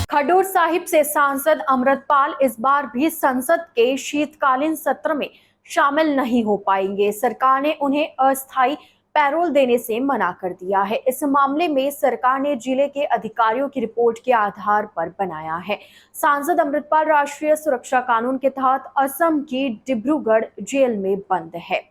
खडूर साहिब से सांसद अमृतपाल इस बार भी संसद के शीतकालीन सत्र में शामिल नहीं हो पाएंगे। सरकार ने उन्हें अस्थायी पैरोल देने से मना कर दिया है। इस मामले में सरकार ने जिले के अधिकारियों की रिपोर्ट के आधार पर बनाया है। सांसद अमृतपाल राष्ट्रीय सुरक्षा कानून के तहत असम की डिब्रूगढ़ जेल में बंद है।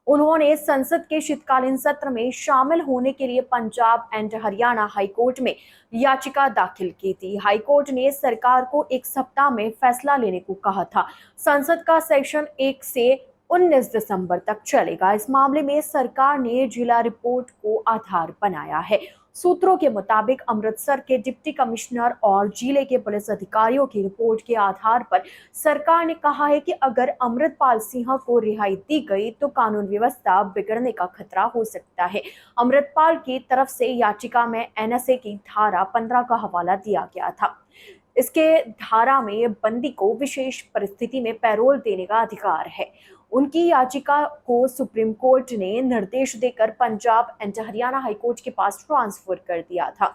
उन्होंने संसद के शीतकालीन सत्र में शामिल होने के लिए पंजाब एंड हरियाणा हाईकोर्ट में याचिका दाखिल की थी। हाईकोर्ट ने सरकार को एक सप्ताह में फैसला लेने को कहा था। संसद का सेशन 1 से 19 दिसंबर तक चलेगा। इस मामले में सरकार ने जिला रिपोर्ट को आधार बनाया है। सूत्रों के मुताबिक अमृतसर के डिप्टी कमिश्नर और जिले के पुलिस अधिकारियों की रिपोर्ट के आधार पर सरकार ने कहा है कि अगर अमृतपाल सिंह को रिहाई दी गई तो कानून व्यवस्था बिगड़ने का खतरा हो सकता है। अमृतपाल की तरफ से याचिका में एनएसए की धारा 15 का हवाला दिया गया था। इसके धारा में बंदी को विशेष परिस्थिति में पैरोल देने का अधिकार है। उनकी याचिका को सुप्रीम कोर्ट ने निर्देश देकर पंजाब एंड हरियाणा हाईकोर्ट के पास ट्रांसफर कर दिया था।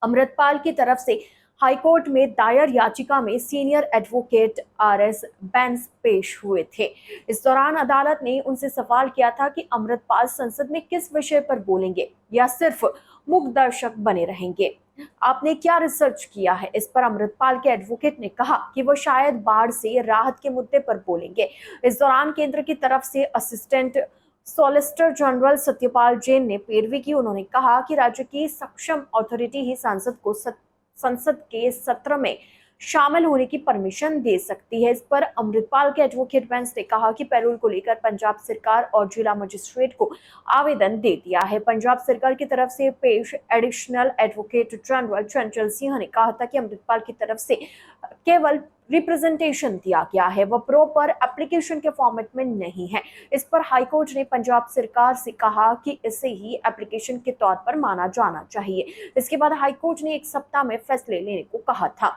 अमृतपाल की तरफ से हाईकोर्ट में दायर याचिका में सीनियर एडवोकेट आरएस बैंस पेश हुए थे। इस दौरान अदालत ने उनसे सवाल किया था कि अमृतपाल संसद में किस विषय पर बोलेंगे या सिर्फ मूक दर्शक बने रहेंगे। आपने क्या रिसर्च किया है? इस पर अमृतपाल के एडवोकेट ने कहा कि वो शायद बाढ़ से राहत के मुद्दे पर बोलेंगे। इस दौरान केंद्र की तरफ से assistant solicitor general Satyapal Jain ने पैरवी की। उन्होंने कहा कि राज्य की सक्षम अथॉरिटी ही सांसद को संसद के सत्र में शामिल होने की परमिशन दे सकती है। इस पर अमृतपाल के एडवोकेट बेंच ने कहा कि पैरोल को लेकर पंजाब सरकार और जिला मजिस्ट्रेट को आवेदन दे दिया है। पंजाब सरकार की तरफ से पेश एडिशनल एडवोकेट जनरल चंचल सिंह ने कहा था कि अमृतपाल की तरफ से केवल रिप्रेजेंटेशन दिया गया है, वह प्रॉपर एप्लीकेशन के फॉर्मेट में नहीं है। इस पर हाईकोर्ट ने पंजाब सरकार से कहा कि इसे ही एप्लीकेशन के तौर पर माना जाना चाहिए। इसके बाद हाईकोर्ट ने एक सप्ताह में फैसले लेने को कहा था।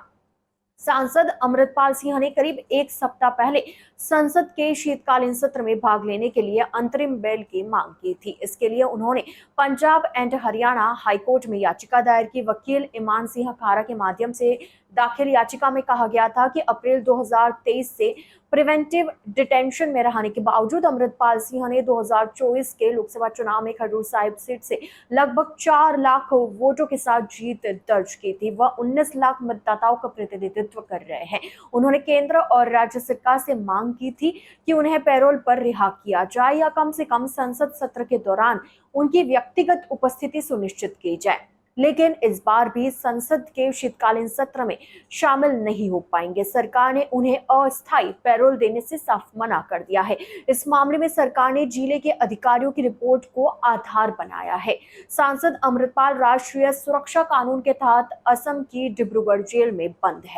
सांसद अमृतपाल सिंह ने करीब एक सप्ताह पहले संसद के शीतकालीन सत्र में भाग लेने के लिए अंतरिम बेल की मांग की थी। इसके लिए उन्होंने पंजाब एंड हरियाणा हाईकोर्ट में याचिका दायर की। वकील ईमान सिंह खारा के माध्यम से दाखिल याचिका में कहा गया था कि अप्रैल 2023 से प्रिवेंटिव डिटेंशन में रहने के बावजूद अमृतपाल सिंह ने 2024 के लोकसभा चुनाव में खडूर साहिब सीट से लगभग 4 लाख वोटों के साथ जीत दर्ज की थी। वह 19 लाख मतदाताओं का प्रतिनिधित्व कर रहे हैं। उन्होंने केंद्र और राज्य सरकार से मांग की थी कि उन्हें पैरोल पर रिहा किया जाए या कम से कम संसद सत्र के दौरान उनकी व्यक्तिगत उपस्थिति सुनिश्चित की जाए। लेकिन इस बार भी संसद के शीतकालीन सत्र में शामिल नहीं हो पाएंगे। सरकार ने उन्हें अस्थायी पैरोल देने से साफ मना कर दिया है। इस मामले में सरकार ने जिले के अधिकारियों की रिपोर्ट को आधार बनाया है। सांसद अमृतपाल राष्ट्रीय सुरक्षा कानून के तहत असम की डिब्रूगढ़ जेल में बंद है।